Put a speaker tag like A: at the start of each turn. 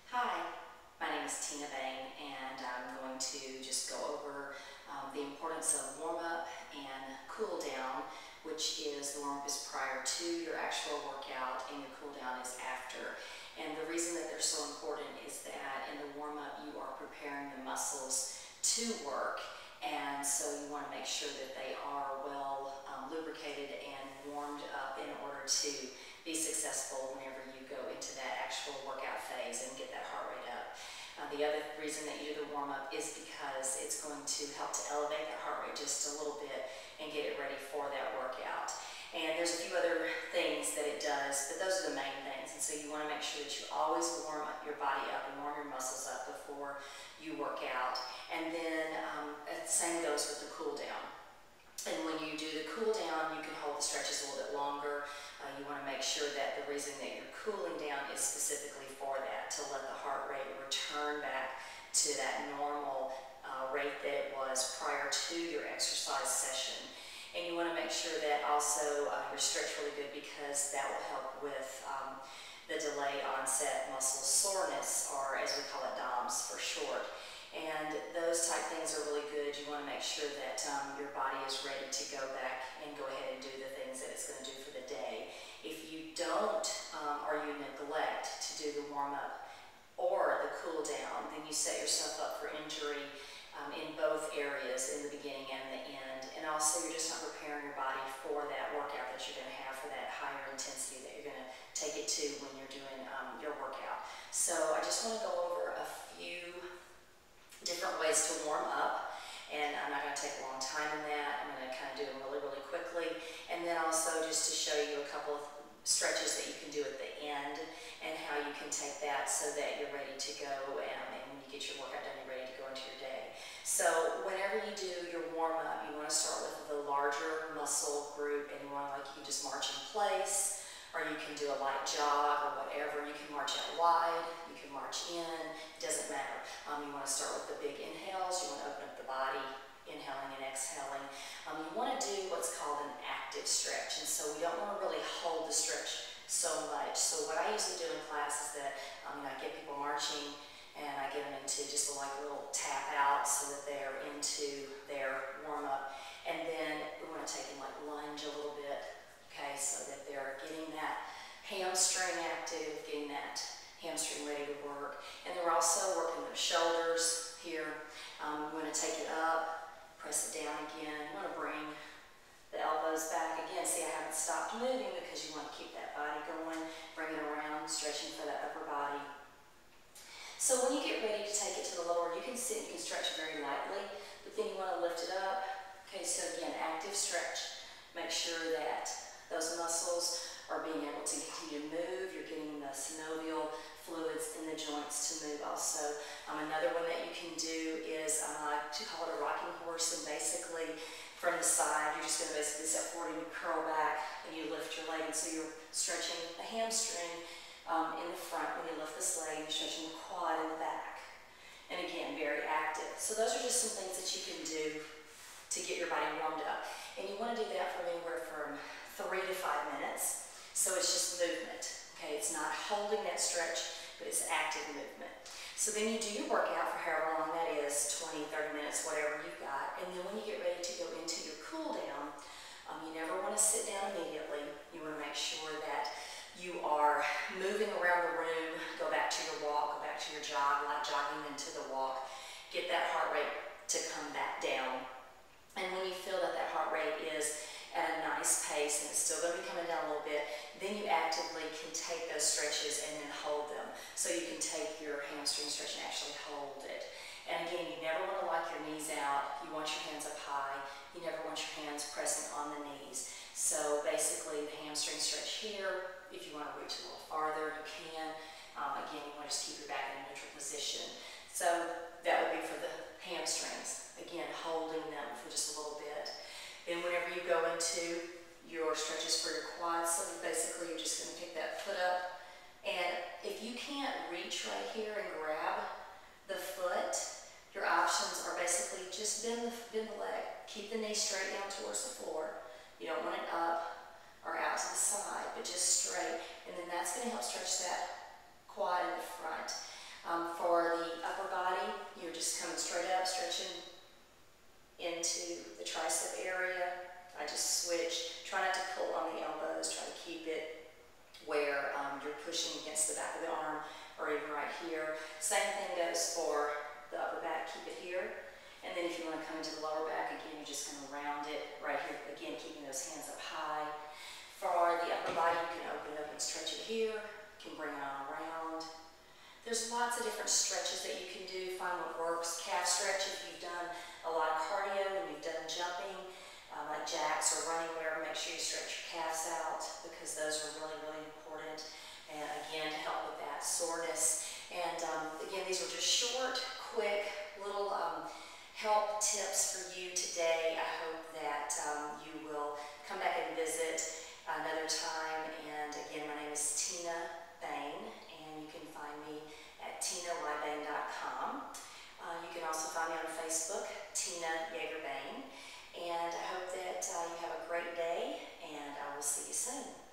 A: Hi, my name is Tina Bain, and I'm going to just go over the importance of warm-up and cool-down, which is the warm-up is prior to your actual workout and your cool-down is after. And the reason that they're so important is that in the warm-up you are preparing the muscles to work, and so you want to make sure that they are well lubricated and warmed up in order to be successful whenever you go into that actual workout phase and get that heart rate up. The other reason that you do the warm-up is because it's going to help to elevate that heart rate just a little bit and get it ready for that workout. And there's a few other things that it does, but those are the main things. And so you want to make sure that you always warm your body up and warm your muscles up before you work out. And then the same goes with the cool down. And when you do the cool down, you can hold the stretches a little bit longer. You want to make sure that the reason that you're cooling down is specifically for that, to let the heart rate return back to that normal rate that it was prior to your exercise session. And you want to make sure that also you're stretched really good, because that will help with the delayed onset muscle soreness, or as we call it, DOMS for short. And those type things are really good. You want to make sure that your body is ready to go back and go ahead and do the things that it's going to do for the day. If you don't or you neglect to do the warm-up or the cool down, then you set yourself up for injury in both areas, in the beginning and the end. And also you're just not preparing your body for that workout that you're going to have, for that higher intensity that you're going to take it to when you're doing your workout. So I just want to go over a few different ways to warm up, and I'm not going to take a long time in that. I'm going to kind of do them really, really quickly, and then also just to show you a couple of stretches that you can do at the end and how you can take that so that you're ready to go, and when you get your workout done, you're ready to go into your day. So whenever you do your warm-up, you want to start with the larger muscle group, and you want to, you can just march in place, or you can do a light jog or whatever. You can march out wide, you can march in, it doesn't matter. You want to start with the big inhales. You want to open up the body, inhaling and exhaling. You want to do what's called an active stretch, and so we don't want to really hold the stretch so much. So what I usually do in class is that I get people marching, and I get them into just a little tap out so that they're into their warm-up, and then we want to take them lunge a little bit, okay, so that they're getting that hamstring active, getting that hamstring ready to work. And then we're also working their shoulders here. We want to take it up, press it down again. You want to bring the elbows back again. See, I haven't stopped moving because you want to keep that body going. Bring it around, stretching for that upper body. So when you get ready to take it to the lower, you can sit, you can stretch very lightly, but then you want to lift it up. Okay, so again, active stretch. Make sure that those muscles are being able to continue to move. You're getting the synovial fluids in the joints to move also. Another one that you can do is, I like to call it a rocking horse, and basically from the side, you're just going to basically step forward and you curl back and you lift your leg, and so you're stretching the hamstring in the front when you lift this leg, you're stretching the quad in the back. And again, very active. So those are just some things that you can do to get your body warmed up. And you want to do that from anywhere from 3 to 5 minutes. So it's just movement, okay? It's not holding that stretch, but it's active movement. So then you do your workout for however long that is, 20, 30 minutes, whatever you've got. And then when you get ready to go into your cool down, you never want to sit down immediately. You want to make sure that you are moving around the room. Go back to your walk, go back to your jog, like jogging into the walk. Get that heart rate to come back down. And when you feel that that heart rate is at a nice pace and it's still going to be coming down a little bit, then you actively can take those stretches and then hold them. So you can take your hamstring stretch and actually hold it. And again, you never want to lock your knees out. You want your hands up high. You never want your hands pressing on the knees. So basically the hamstring stretch here, if you want to reach a little farther, you can. Again, you want to just keep your back in a neutral position. So that would be for the hamstrings. Again, holding them for just a little bit. Then whenever you go into your stretches for your quads, so basically you're just going to pick that foot up. And if you can't reach right here and grab the foot, your options are basically just bend the leg. Keep the knee straight down towards the floor. You don't want it up or out to the side, but just straight. And then that's going to help stretch that quad in the front. I just switch. Try not to pull on the elbows. Try to keep it where you're pushing against the back of the arm, or even right here. Same thing goes for the upper back. Keep it here. And then if you want to come into the lower back, again, you're just going to round it right here. Again, keeping those hands up high. For the upper body, you can open it up and stretch it here. You can bring it on around. There's lots of different stretches that you can do. Find what works. Calf stretch if you've done a lot of cardio and you've done jumping, like jacks or running, whatever. Make sure you stretch your calves out because those are really, really important. And again, to help with that soreness. And again, these are just short, quick, little help tips for you today. I hope that you will come back and visit another time. And again, my name is Tina Bain, and you can find me at tinaybang.com. You can also find me on Facebook, Tina Yeager Bain. And I hope that you have a great day, and I will see you soon.